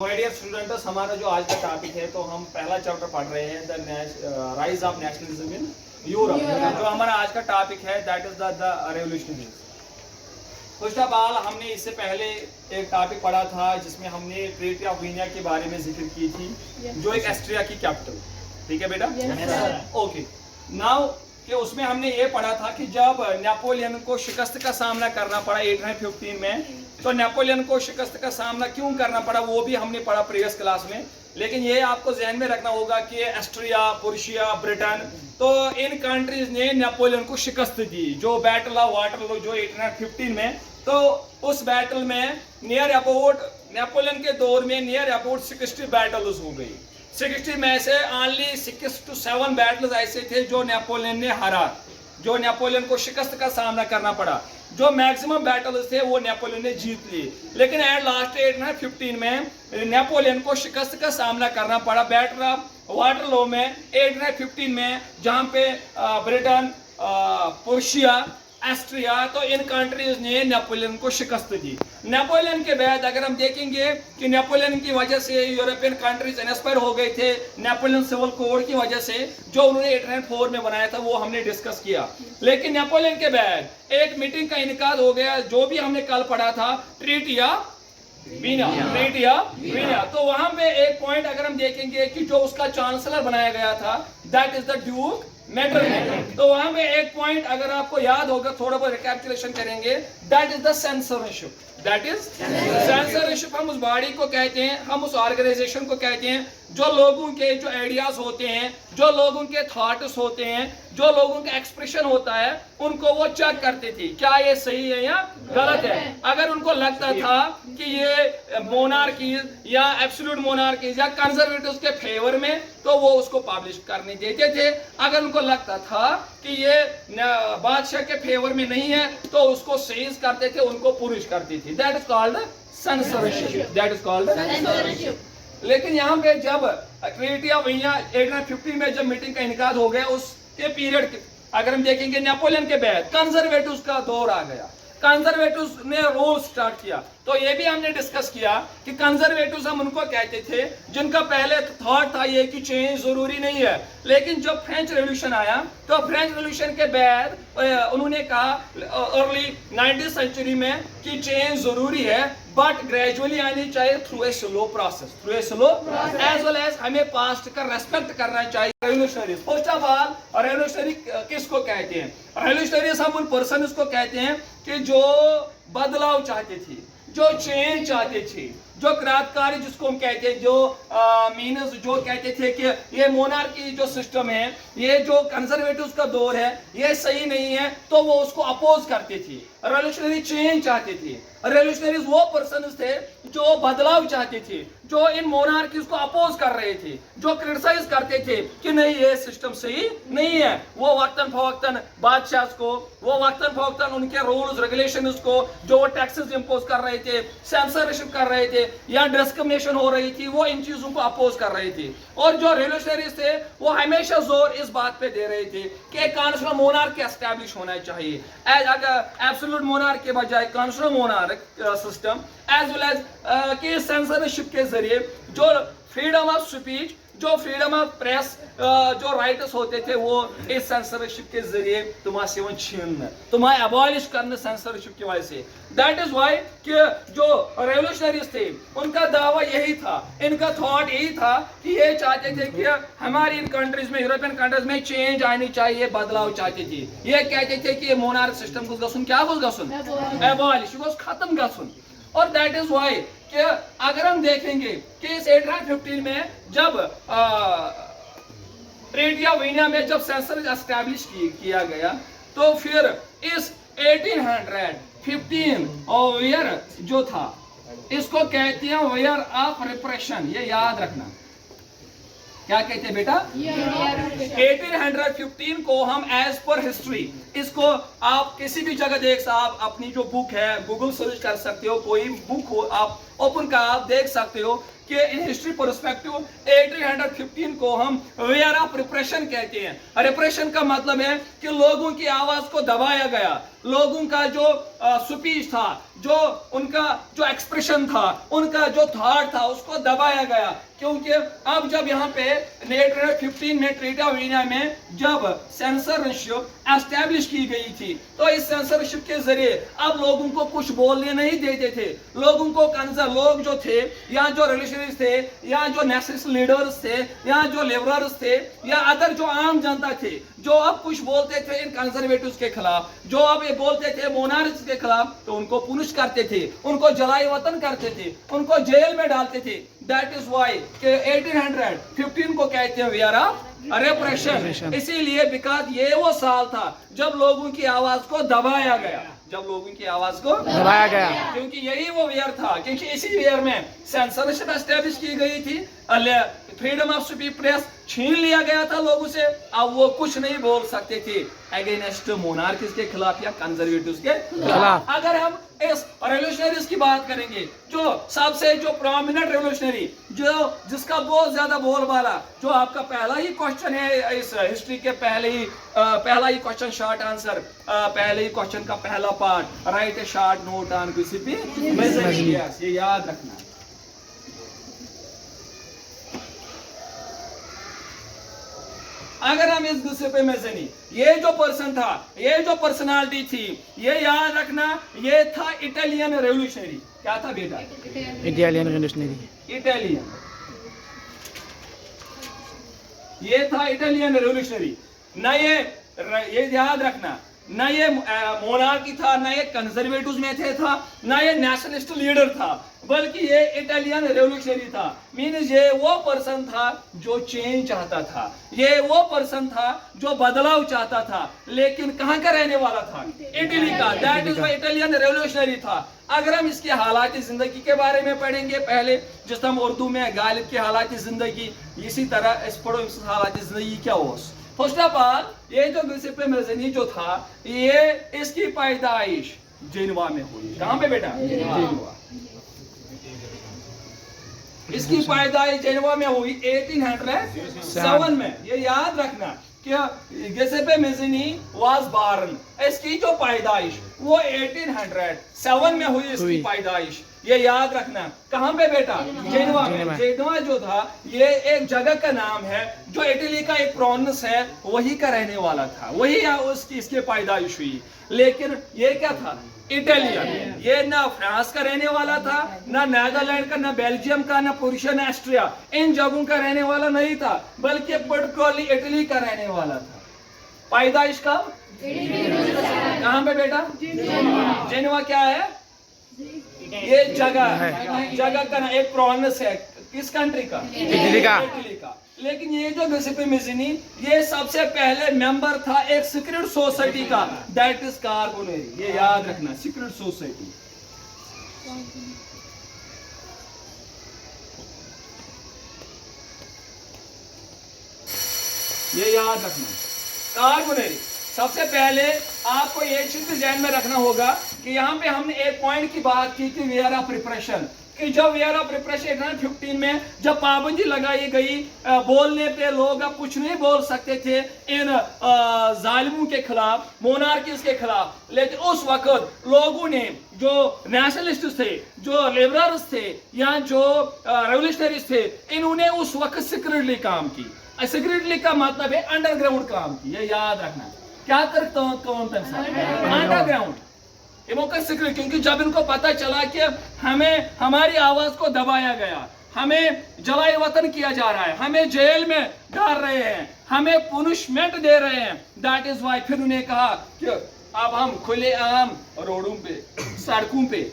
My dear students, हमारा जो आज का टॉपिक है तो हम पहला चैप्टर पढ़ रहे हैं the rise of nationalism in Europe. जो हमारा आज का टॉपिक है that is the revolutionaries. First of all हमने इससे पहले एक टॉपिक पढ़ा था जिसमें हमने ट्रीटी ऑफ वीनिया के बारे में जिक्र की थी, जो एक ऑस्ट्रिया की कैपिटल। ठीक है बेटा? ओके। नाउ कि उसमें हमने ये पढ़ा था कि जब नेपोलियन को शिकस्त का सामना करना पड़ा 1815 में, तो नेपोलियन को शिकस्त का सामना क्यों करना पड़ा वो भी हमने पढ़ा प्रीवियस क्लास में। लेकिन ये आपको ध्यान में रखना होगा कि ऑस्ट्रिया, प्रुशिया, ब्रिटेन, तो इन कंट्रीज ने नेपोलियन को शिकस्त दी। जो बैटल ऑफ वाटरलू जो 1815 में, तो उस बैटल में नियर अबाउट नेपोलियन के दौर में नियर अबाउट 60 बैटल्स हो गई। 60 में से ओनली 6 to 7 बैटल्स ऐसे थे जो नेपोलियन ने हारा, जो नेपोलियन को शिकस्त का सामना करना पड़ा। जो मैक्सिमम बैटल्स थे वो नेपोलियन ने जीत ली। लेकिन एट लास्ट 1815 में नेपोलियन को शिकस्त का सामना करना पड़ा बैटल ऑफ वाटरलू में 1815 में, जहां पे ब्रिटेन, प्रुशिया, ऑस्ट्रिया, तो इन कंट्रीज ने नेपोलियन को शिकस्त दी। नेपोलियन के बाद अगर हम देखेंगे कि नेपोलियन की वजह से यूरोपियन कंट्रीज इंस्पायर हो गए थे, नेपोलियन सिविल कोड की वजह से जो उन्होंने 1804 में बनाया था वो हमने डिस्कस किया। लेकिन नेपोलियन के बाद एक मीटिंग का इनकाद हो गया, जो भी हमने कल पढ़ा था, ट्रीटी ऑफ वीनिया। तो वहां पे एक पॉइंट अगर हम देखेंगे कि जो उसका चांसलर बनाया गया था दैट इज ड्यूक मेटरनिख। तो वहां पे एक पॉइंट अगर आपको याद होगा, थोड़ा बहुत रिकैपिचुलेशन करेंगे, that is the censorship. That is censorship. हम उस बॉडी को कहते हैं, हम उस ऑर्गेनाइजेशन को कहते हैं जो लोगों के जो आइडियाज होते हैं, जो लोगों के थॉट्स होते हैं, जो लोगों का एक्सप्रेशन होता है, उनको वो चेक करते थे क्या ये सही है या गलत है। अगर उनको लगता था कि ये मोनार्कीज या एब्सोल्यूट मोनार्कीज या कंजर्वेटिव्स के फेवर में, तो वो उसको पब्लिश करने देते थे। अगर उनको लगता था कि ये बादशाह के फेवर में नहीं है तो उसको सीज करते थे, उनको पुनिश करते थे। That is called censorship. That is called censorship. लेकिन यहाँ पे जब ट्रीटी ऑफ वीनिया 1815 में जब मीटिंग का इनकाद हो गया, उसके पीरियड अगर हम देखेंगे नेपोलियन के बाद कंजर्वेटिव्स का दौर आ गया। कंजर्वेटिव्स ने रोल स्टार्ट किया। तो ये भी हमने डिस्कस किया कि कंजर्वेटिव्स हम उनको कहते थे जिनका पहले थॉट था ये कि चेंज जरूरी नहीं है। लेकिन जब फ्रेंच रेवोल्यूशन आया तो फ्रेंच रेवोल्यूशन के बाद उन्होंने कहा अर्ली 19th सेंचुरी में कि चेंज जरूरी है, बट ग्रेजुअली आनी चाहिए through a slow process, as well as हमें पास्ट का रेस्पेक्ट करना चाहिए। Revolutionaries, first of all revolutionary किसको कहते हैं? रेवोल्यूशनरीज हम उन पर्सन को कहते हैं कि जो बदलाव चाहते थे, जो चेंज चाहते थे, जो क्रांतिकारी जिसको हम कहते हैं, जो मीनस जो कहते थे कि ये मोनार्की जो सिस्टम है, ये जो कंजर्वेटिव्स का दौर है, ये सही नहीं है, तो वो उसको अपोज करते थे। रेवोल्यूशनरी चेंज चाहते थे। रेवोल्यूशनरीज वो पर्सन थे जो बदलाव चाहते थे, जो इन मोनार्कीज को अपोज कर रहे थे, जो क्रिटिसाइज करते थे कि नहीं ये सिस्टम सही नहीं है। वो वक्तन फवक्तन बादशाह को, वो वक्तन फवक्तन उनके रूल्स रेगुलेशंस को, जो वो टैक्सेस इंपोज कर रहे थे, सेंसरशिप कर रहे थे या डिस्क्रिमिनेशन हो रही थी, वो इन चीजों को अपोज कर रहे थे। और जो रेवोल्यूशनरीज थे वो हमेशा जोर इस बात पे दे रहे थे कि कॉन्स्टिट्यूशनल मोनार्की एस्टैब्लिश होना चाहिए, एब्सोल्यूट मोनार्की के बजाय constitutional monarch system, as well as कि सेंसरशिप के जरिए जो फ्रीडम ऑफ स्पीच, जो फ्रीडम ऑफ प्रेस, जो राइट्स होते थे वो इस सेंसरशिप के जरिए तुम्हारे छीन, तुम्हें अबॉलिश करने सेंसरशिप की वजह से। दैट इज वाई कि जो रेवोल्यूशनरीज थे उनका दावा यही था, इनका थॉट यही था कि ये चाहते थे कि हमारी इन कंट्रीज में, यूरोपियन कंट्रीज में चेंज आनी चाहिए, बदलाव चाहते थे। ये कहते थे कि ये मोनार्क सिस्टम को गसुन, क्या को गसुन, अबॉलिश को खत्म गसुन। और दैट इज वाई कि अगर हम देखेंगे कि इस 1815 में जब ट्रीटी ऑफ वीनिया में जब सेंसर एस्टैब्लिश किया गया, तो फिर इस 1815 और वेयर जो था, इसको कहते हैं वेयर ऑफ रिप्रेशन। ये याद रखना, क्या कहते हैं बेटा? 1815 को हम एज पर हिस्ट्री, इसको आप किसी भी जगह देख, आप अपनी जो बुक है गूगल सर्च कर सकते हो, कोई बुक हो आप ओपन का आप देख सकते हो कि इन हिस्ट्री परस्पेक्टिव 1815 को हम वेयर ऑफ रिप्रेशन कहते हैं। रिप्रेशन का मतलब है कि लोगों की आवाज को दबाया गया, लोगों का जो स्पीच था, जो उनका जो एक्सप्रेशन था, उनका जो थॉट था, उसको दबाया गया। क्योंकि अब जब यहाँ पे 15 में ट्रीटी ऑफ वियना में जब सेंसरशिप एस्टेब्लिश की गई थी, तो इस सेंसरशिप के जरिए अब लोगों को कुछ बोलने नहीं देते थे। लोगों को लोग जो थे, या जो रिलेशनरीज थे, या जो नेशनल लीडर्स थे, या जो लेबरर्स थे, या अदर जो आम जनता थे, जो अब कुछ बोलते थे इन कंजर्वेटिव्स के खिलाफ, जो अब ये बोलते थे मोनार्क्स के खिलाफ, तो उनको पुनिश करते थे, उनको जलाई वतन करते थे, उनको जेल में डालते थे। दैट इज वाई 1815 को कहते हैं वीयर ऑफ रेप्रेशन। इसीलिए बिकॉज ये वो साल था जब लोगों की आवाज को दबाया गया, जब लोगों की आवाज को दबाया गया, क्योंकि यही वो वीयर था, क्योंकि इसी वीयर में सेंसरशिप एस्टेब्लिश की गई थी, फ्रीडम ऑफ स्पीच प्रेस छीन लिया गया था लोगों से। अब वो कुछ नहीं बोल सकते थे अगेंस्ट मोनार्किस के खिलाफ या कंजर्वेटिव्स के खिलाफ। अगर हम इस रेवोल्यूशनरीज की बात करेंगे, जो सबसे जो प्रोमिनेंट रेवोल्यूशनरी, जो जिसका बहुत ज्यादा बोलबाला, जो आपका पहला ही क्वेश्चन है इस हिस्ट्री के पहला ही क्वेश्चन, शॉर्ट आंसर, पहले ही क्वेश्चन का पहला part, write a short note on Mississippi Mazzini, ये याद रखना। अगर हम इस मिसिसिपी मिजनी, ये जो पर्सन था, ये जो पर्सनालिटी थी, ये याद रखना, ये था इटालियन रेवोल्यूशनरी। क्या था बेटा? Italian revolutionary. इटालियन, ये था इटालियन रेवोल्यूशनरी। ना ये याद रखना, ना ये मोनार्की था, ना ये कंजर्वेटिव्स में था, ना ये नेशनलिस्ट लीडर था, बल्कि ये इटालियन रेवोल्यूशनरी था। मीन्स ये वो पर्सन था जो चेंज चाहता था, ये वो पर्सन था जो बदलाव चाहता था, लेकिन कहाँ का रहने वाला था? इटली का। दैट इज इटालियन रेवोल्यूशनरी था। अगर हम इसके हालात जिंदगी के बारे में पढ़ेंगे पहले, जिस हम उर्दू में गालिब की हालात जिंदगी, इसी तरह इस पढ़ो हालात जिंदगी क्या हो। फर्स्ट ऑफ ऑल, ये जो मिसिसिपी मिजनी जो था, ये इसकी पैदाइश जेनेवा में हुई। कहां पे बेटा? जेनेवा। इसकी पैदाइश जेनेवा में हुई 1807 में। ये याद रखना कि गिसेपे मिजनी वाज बॉर्न, इसकी जो पैदाइश वो 1807 में हुई। इसकी पैदाइश ये याद रखना। कहां पे बेटा? जेनेवा में। जेनेवा जो था, ये एक जगह का नाम है जो इटली का एक प्रोविंस है, वही का रहने वाला था, वही उसकी इसकी पैदाइश हुई। लेकिन ये क्या था? इटालियन। ये ना फ्रांस का रहने वाला था, ना नीदरलैंड का, ना बेल्जियम का, ना प्रूशिया, ना ऑस्ट्रिया, इन जगहों का रहने वाला नहीं था, बल्कि पर्टिकुलरली इटली का रहने वाला था। पैदाइश कब? कहां पे बेटा? जेनेवा। क्या है? ये जगह का ना एक प्रोविंस है। किस कंट्री का? इटली का। इटली का। लेकिन ये जो गिसेपे मिजनी, ये सबसे पहले मेंबर था एक सीक्रेट सोसाइटी का, दैट इज कार्बोनेरी। ये याद रखना, सीक्रेट सोसाइटी। ये याद रखना, कार्बोनेरी। सबसे पहले आपको ये चीज ध्यान में रखना होगा कि यहाँ पे हमने एक पॉइंट की बात की थी, वीयर ऑफ प्रिपरेशन, कि जब वीयर ऑफ प्रिपरेशन 1815 में जब पाबंदी लगाई गई, बोलने पे लोग अब कुछ नहीं बोल सकते थे इन जालिमों के खिलाफ, मोनार्कीज के खिलाफ। लेकिन उस वक्त लोगों ने, जो नेशनलिस्ट थे, जो लिबरल्स थे, या जो रेवोल्यूशनरीज थे, इन्होंने उस वक्त सीक्रेटली काम की। सीक्रेटली का मतलब है अंडरग्राउंड काम की। ये याद रखना। क्या करता हूं? कौन अंडरग्राउंड, सीक्रेट। क्योंकि जब इनको पता चला कि हमें हमारी आवाज को दबाया गया, हमें जलाई वतन किया जा रहा है, हमें जेल में डाल रहे हैं, हमें पुनिशमेंट दे रहे हैं, दैट इज वाई फिर उन्हें कहा कि अब हम खुले आम रोडों पे, सड़कों पे,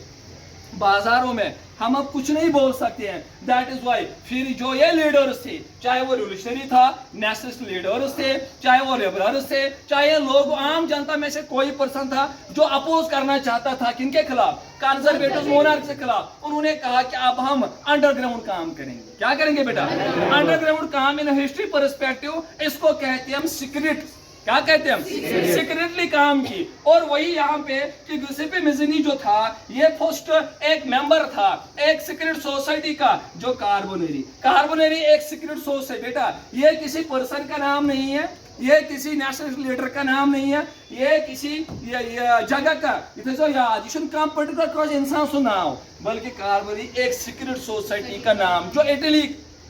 बाजारों में हम अब कुछ नहीं बोल सकते हैं। दैट इज वाई फिर जो ये लीडर्स थे, चाहे वो रिवोल्यूशनरी था, नेशनलिस्ट लीडर्स थे, चाहे वो लिबरल्स थे, चाहे लोग आम जनता में से कोई पर्सन था जो अपोज करना चाहता था किनके खिलाफ? कंजर्वेटिव मोनार्क के खिलाफ। उन्होंने कहा कि अब हम अंडरग्राउंड काम करेंगे। क्या करेंगे बेटा? अंडरग्राउंड काम। इन हिस्ट्री परस्पेक्टिव इसको कहते हैं हम सीक्रेट क्या कहते हैं हम, सीक्रेटली काम की। और वही यहाँ पे कि गिउसेप्पे मैज़नी जो था ये फर्स्ट एक मेंबर था एक सीक्रेट सोसाइटी का, जो कार्बोनेरी एक सीक्रेट सोसाइटी। बेटा ये किसी पर्सन का नाम नहीं है, ये किसी नेशनल लीडर का नाम नहीं है, ये किसी जगह का जो याद ये कम पर्टिकुलर इंसान सुन नाम, बल्कि कार्बोनेरी एक सीक्रेट सोसाइटी का नाम जो इटली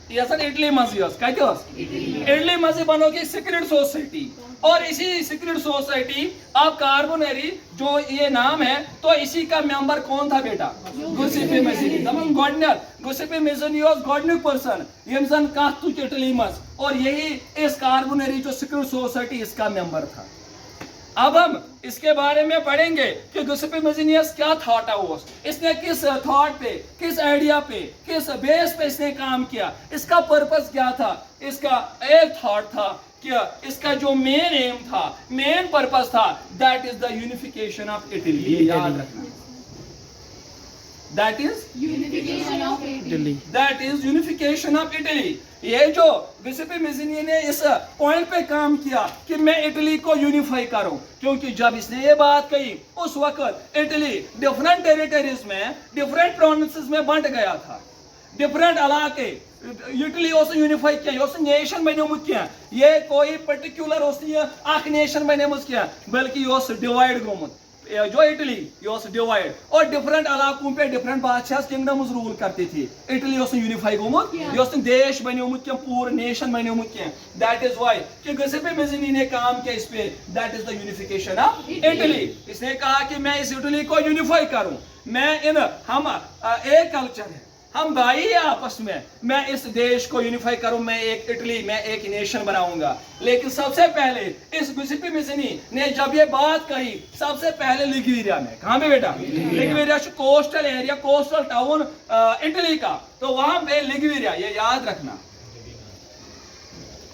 इटली मजी बनोगी सीक्रेट सोसाइटी। और इसी सीक्रेट सोसाइटी अब कार्बोनेरी जो ये नाम है, तो इसी का मेंबर कौन था बेटा, Giuseppe मैज़नी। Daman गॉडनर Giuseppe मैज़नी was गॉडनिक person यमजन कास्तु Italy मस, और यही इस कार्बोनेरी जो सीक्रेट सोसाइटी इसका मेंबर था। अब हम इसके बारे में पढ़ेंगे कि गिउसेप्पे मैज़नी क्या थॉट है, वो इसने किस थॉट पे, किस आइडिया पे, किस बेस पे इसने काम किया, इसका पर्पस क्या था। इसका एक थॉट था कि इसका जो मेन एम था, मेन पर्पस था, that is the unification of Italy. याद रखना, that is unification of Italy. ये जो गिउसेप्पे मैज़नी ने इस पॉइंट पे काम किया कि मैं इटली को यूनिफाई करूं, क्योंकि जब इसने ये बात कही उस वक्त इटली डिफरेंट टेरिटरीज में, डिफरेंट प्रोविंसेस में बंट गया था, डिफरेंट इलाके इटली यूनिफाई किया, नेशन बनेमुत क्या, ये कोई पर्टिकुलर नेशन बनेमुत क्या, बल्कि डिवाइड गोमुत। जो इटली ये डिवाइड और डिफरेंट इलाकों पे डिफरेंट बादशाह किंगडम्स रूल करती थी। इटली यूनिफाई गोमुत, ये देश बनेमुत क्या, पूरा नेशन बनेमुत क्या। दैट इज व्हाई कि गिउसेप्पे मैज़नी ने काम किया इस पे, that is the unification of Italy. इसने कहा कि मैं इस इटली को यूनिफाई करूं, मैं हम एक कल्चर है, हम भाई है आपस में, मैं इस देश को यूनिफाई करूं, मैं एक इटली, मैं एक नेशन बनाऊंगा। लेकिन सबसे पहले इस गिउसेप्पे मैज़नी ने जब ये बात कही, सबसे पहले लिग्यूरिया में, कहां पे बेटा, Liguria coastal area, coastal town Italy का, तो वहां पे लिग्यूरिया, ये याद रखना,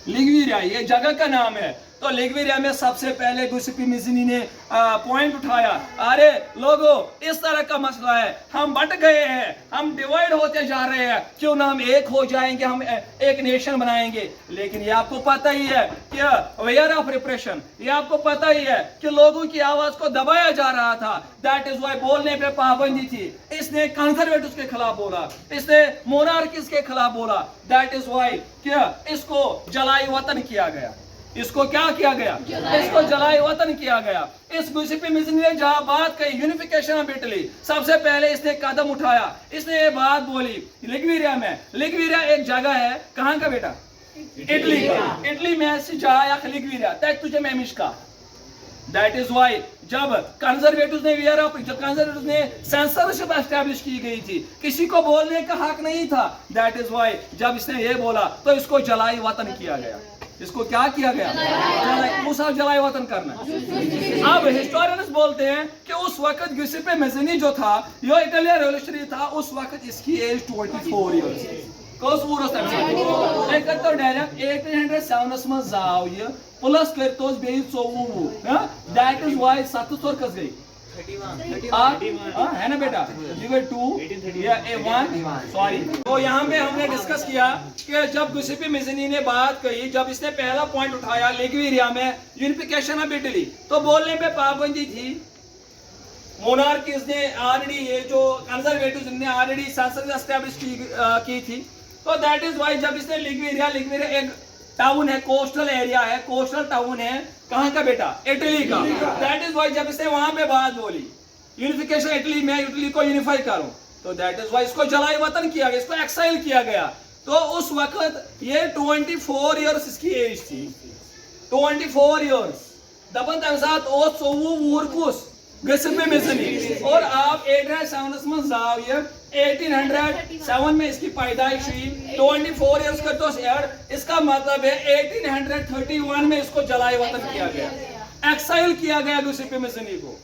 लिग्यूरिया ये जगह का नाम है। तो लिग्यूरिया में सबसे पहले गिउसेप्पे मैज़नी ने पॉइंट उठाया, अरे लोगों इस तरह का मसला है, हम बट गए हैं, हम डिवाइड होते जा रहे हैं, क्यों ना हम एक हो जाएंगे, हम एक नेशन बनाएंगे। लेकिन ये आपको पता ही है कि वेयर ऑफ रिप्रेशन, ये आपको पता ही है कि लोगों की आवाज को दबाया जा रहा था। दैट इज वाई बोलने पे पाबंदी थी। इसने कंजर्वेटिव्स के खिलाफ बोला, इसने मोनार्किस के खिलाफ बोला। दैट इज वाई कि इसको जलाई वतन किया गया। इसको क्या किया गया, इसको जलाए वतन किया गया। इस गिउसेप्पे मैज़नी ने जहां बात कही यूनिफिकेशन ऑफ इटली, सबसे पहले इसने कदम उठाया, इसने ये बात बोली लिग्यूरिया में। लिग्यूरिया एक जगह है, कहां का बेटा, इटली का। इटली में से जाया लिग्यूरिया तक तुझे मैमिश का। दैट इज वाई जब कंजर्वेटिव्स ने कंजर्वेटिव्स ने सेंसरशिप एस्टैब्लिश की गई थी, किसी को बोलने का हक नहीं था। दैट इज वाई जब इसने ये बोला तो इसको जलाई वतन किया गया। इसको क्या किया गया, जलाए वतन करना। अब हिस्टोरियंस बोलते हैं कि उस वक्त गिउसेप्पे मैज़नी जो था, यो इटालियन रेवोल्यूशनरी था, उस वक्त इसकी एज 24 इयर्स। कस वुरस तक तो डायरेक्ट 1807 में जाव ये प्लस करतोस बे 24। दैट इज व्हाई 77 कस गई 31 है ना बेटा, डिवाइड 2 या 1 सॉरी। तो यहाँ पे हमने डिस्कस किया कि जब गिउसेप्पे मैज़नी ने बात कही, जब इसने पहला पॉइंट उठाया लिग्यूरिया में यूनिफिकेशन ऑफ इटली, तो बोलने पे पाबंदी थी। मोनार्किस ने ऑलरेडी, ये जो कंजर्वेटिव्स ने ऑलरेडी सेंसरशिप एस्टैब्लिश की थी। तो दैट इज व्हाई जब इसने लिग्यूरिया एक टाउन है, कोस्टल एरिया है, कोस्टल टाउन है, कहां का बेटा, इटली का। दैट इज व्हाई जब इसने वहां पे बात बोली यूनिफिकेशन इटली में, इटली को यूनिफाई करूं, तो दैट इज व्हाई इसको जलाई वतन किया गया, इसको एक्साइल किया गया। तो उस वक्त ये 24 इयर्स इसकी एज थी, 24 इयर्स दबन तम साथ ओ सोवु वुरकुस गिउसेप्पे मैज़नी। और आप 1807 में जाव ये 1807 में इसकी पैदाइश हुई, 24 इयर्स का तो ऐड, इसका मतलब है 1831 में इसको जलाए वतन किया गया, एक्साइल किया गया गिउसेप्पे मैज़नी को।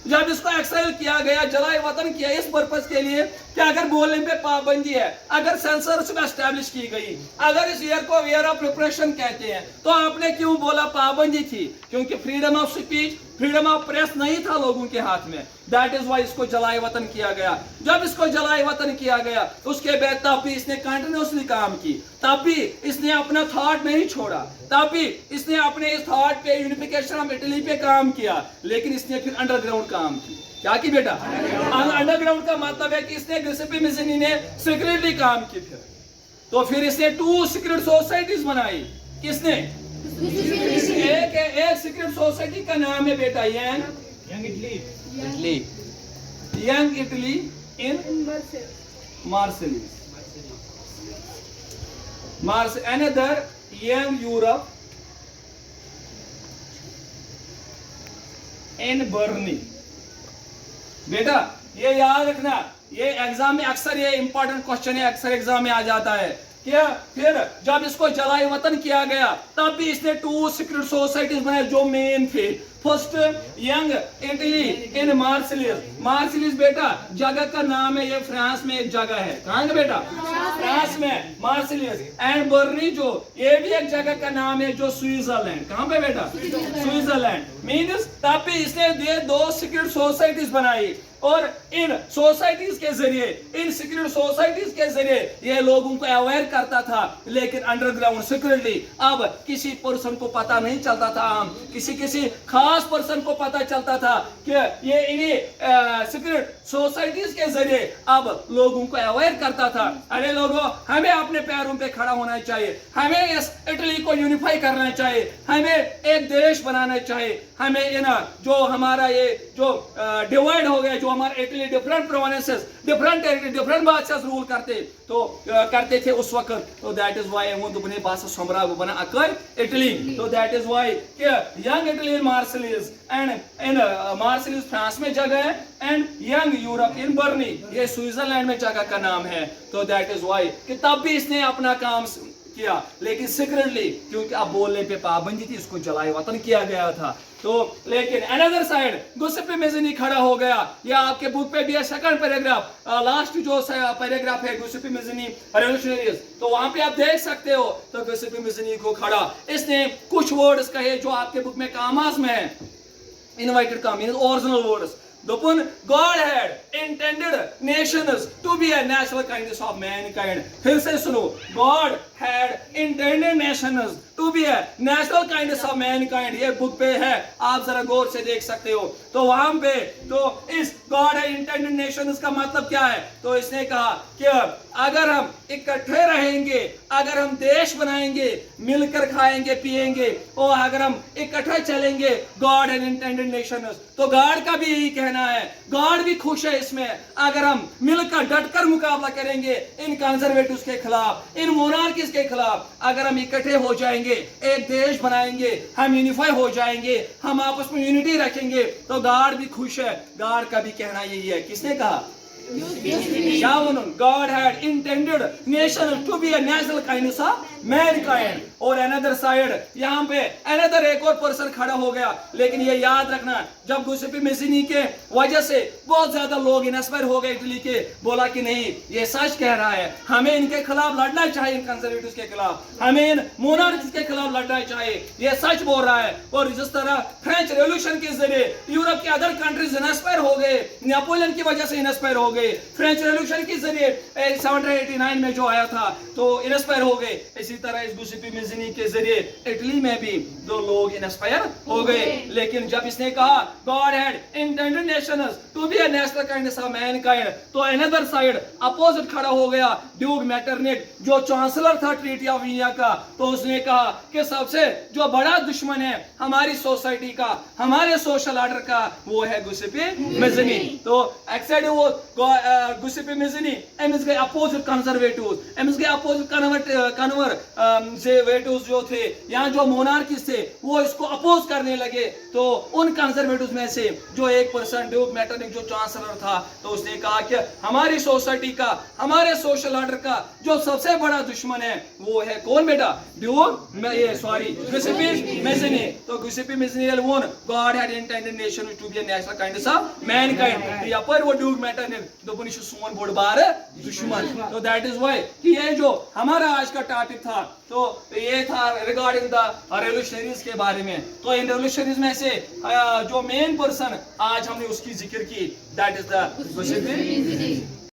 जब इसको एक्साइल किया गया, जलाए वतन किया, इस पर्पस के लिए कि अगर बोलने पे पाबंदी है, अगर सेंसरशिप एस्टैब्लिश की गई, अगर इस ईयर को ईयर ऑफ रिप्रेशन कहते हैं, तो आपने क्यों बोला पाबंदी थी, क्योंकि freedom of speech, freedom of press नहीं था लोगों के हाथ में। दैट इज वाई इसको जलाए वतन किया गया। जब इसको जलाए वतन किया गया उसके बाद तब भी इसने कंटिन्यूसली काम की, तब भी इसने अपना थॉट नहीं छोड़ा, तब भी इसने अपने इस थॉट पे यूनिफिकेशन ऑफ इटली पे काम किया, लेकिन इसने फिर अंडरग्राउंड काम की। क्या की बेटा? अंडरग्राउंड का मतलब है कि इसने गिउसेपे मैज़नी ने सीक्रेटली काम की। फिर इसने 2 सीक्रेट सोसाइटीज बनाई। किसने? एक सीक्रेट सोसाइटी का नाम है बेटा young Italy in Marseilles, another young Europe in Berne. बेटा ये याद रखना, ये एग्जाम में अक्सर ये इंपॉर्टेंट क्वेश्चन है, अक्सर एग्जाम में आ जाता है कि फिर जब इसको जलाए वतन किया गया तब भी इसने 2 सीक्रेट सोसाइटीज बनाए जो मेन थे। फर्स्ट यंग इटली इन मार्सिलिस बेटा जगह का नाम है, ये फ्रांस में एक जगह है। कहाँ है बेटा? फ्रांस में मार्सिलिस। एंड बर्नी जो ये भी एक जगह का नाम है जो स्विट्जरलैंड। कहाँ पे बेटा? स्विट्जरलैंड। मीन्स तब भी इसने ये 2 सीक्रेट सोसाइटीज बनाई और इन सोसाइटीज के जरिए, इन सीक्रेट सोसाइटीज के जरिए ये लोगों को अवेयर करता था, लेकिन अंडरग्राउंड सीक्रेटली। अब किसी पर्सन को पता नहीं चलता था, किसी खास पर्सन को पता चलता था कि ये इन्हीं सीक्रेट सोसाइटीज के जरिए अब लोगों को अवेयर करता था। अरे लोगों, हमें अपने पैरों पे खड़ा होना चाहिए, हमें इस इटली को यूनिफाई करना चाहिए, हमें एक देश बनाना चाहिए, हमें जो हमारा ये जो डिवाइड हो गया, जो हमारे इटली डिफरेंट प्रोविंसेस, डिफरेंट बादशाह रूल करते थे उस वक्त। तो दैट इज व्हाई वो दुबने बादशाह सोमरा वो बना अकर इटली। तो that is why young Italy in Marseilles and in Marseilles France में जगह है, and young Europe in Berne ये स्विट्जरलैंड में जगह का नाम है। तो दैट इज व्हाई कि तब भी इसने अपना काम किया, लेकिन सीक्रेटली, क्योंकि अब बोलने पे पाबंदी थी, इसको जलाए वतन किया गया था। तो लेकिन अनदर साइड गिउसेपे मैज़नी खड़ा हो गया। ये आपके बुक पे भी है, सेकंड पैराग्राफ, लास्ट जो पैराग्राफ है गिउसेपे मैज़नी रेवोल्यूशनरीज, तो वहां पे आप देख सकते हो। तो गिउसेपे मैज़नी को खड़ा, इसने कुछ वर्ड्स कहे जो आपके बुक में कामास में है, inverted comma, original words. God had intended nations to be a natural kindness of mankind। फिर से सुनो, God had intended nations to be a natural kindness of mankind। ये बुक पे है, आप जरा गौर से देख सकते हो। तो वहां पे तो इस God had intended nations का मतलब क्या है? तो इसने कहा कि अगर हम इकट्ठे रहेंगे, अगर हम देश बनाएंगे, मिलकर खाएंगे पिएंगे, और अगर हम इकट्ठे चलेंगे, God had intended nations, तो गॉड का भी यही कहना है, गॉड भी खुश है इसमें। अगर हम मिलकर डटकर मुकाबला करेंगे इन कंजर्वेटिव्स के खिलाफ, इन मोनार्कीज के खिलाफ, अगर हम इकट्ठे हो जाएंगे, एक देश बनाएंगे, हम यूनिफाई हो जाएंगे, हम आपस में यूनिटी रखेंगे, तो गॉड भी खुश है। गॉड का भी कहना यही है। किसने कहा? God had intended nations to be a natural kindness of mankind। और अनदर साइड यहाँ पे अनदर एक और पर्सन खड़ा हो गया। लेकिन ये याद रखना, जब गिउसेपे मैज़नी के वजह से बहुत ज्यादा लोग इंस्पायर हो गए इटली के, बोला कि नहीं ये सच कह रहा है, हमें इनके खिलाफ लड़ना चाहिए, इन कंजर्वेटिव्स के खिलाफ, हमें इन मोनार्कीज के खिलाफ लड़ना चाहिए, ये सच बोल रहा है। और जिस तरह फ्रेंच रेवोल्यूशन के जरिए यूरोप के अदर कंट्रीज इंस्पायर हो गए, नेपोलियन की वजह से इंस्पायर हो गए, फ्रेंच रेवोल्यूशन के जरिए 1789 में जो आया था तो इंस्पायर हो गए, इसी तरह इस गिउसेपे मैज़नी के जरिए इटली में भी 2 लोग इंस्पायर हो गए। लेकिन जब इसने कहा God had intended nations to be a natural kindness of mankind, तो अनदर साइड अपोजिट खड़ा हो गया ड्यूक मेटरनिक, जो चांसलर था ट्रीटी ऑफ वियना का। तो उसने कहा कि सबसे जो बड़ा दुश्मन है हमारी सोसाइटी का, हमारे सोशल ऑर्डर का, वो है गिउसेपे मैज़नी। तो एक्साइड वो गिउसेपे मैज़नी एमएसके अपोजिट कंजर्वेटिव्स, एमएसके अपोजिट कंजर्वेटिव्स जो थे, यहाँ जो मोनार्कीज थे, वो इसको अपोज करने लगे। तो उन कंजर्वेटिव्स में से जो एक पर्सन ड्यूक मेटरनिक जो चांसलर था, तो उसने कहा कि हमारी सोसाइटी का, हमारे सोशल ऑर्डर का जो सबसे बड़ा दुश्मन है वो है कौन बेटा? गिउसेपे मैज़नी। तो गिउसेपे मैज़नी alone, God had intended nations to be a natural kindness of mankind। यहाँ पर वो ड्यूक मेटरनिक दोपनी सोन बोड़ बार दुश्मन। तो दैट इज व्हाई कि ये जो हमारा आज का टॉपिक था, तो ये था रिगार्डिंग द रेवोल्यूशनरीज के बारे में। तो इन रेवोल्यूशनरीज में से जो मेन पर्सन आज हमने उसकी जिक्र की, दैट इज द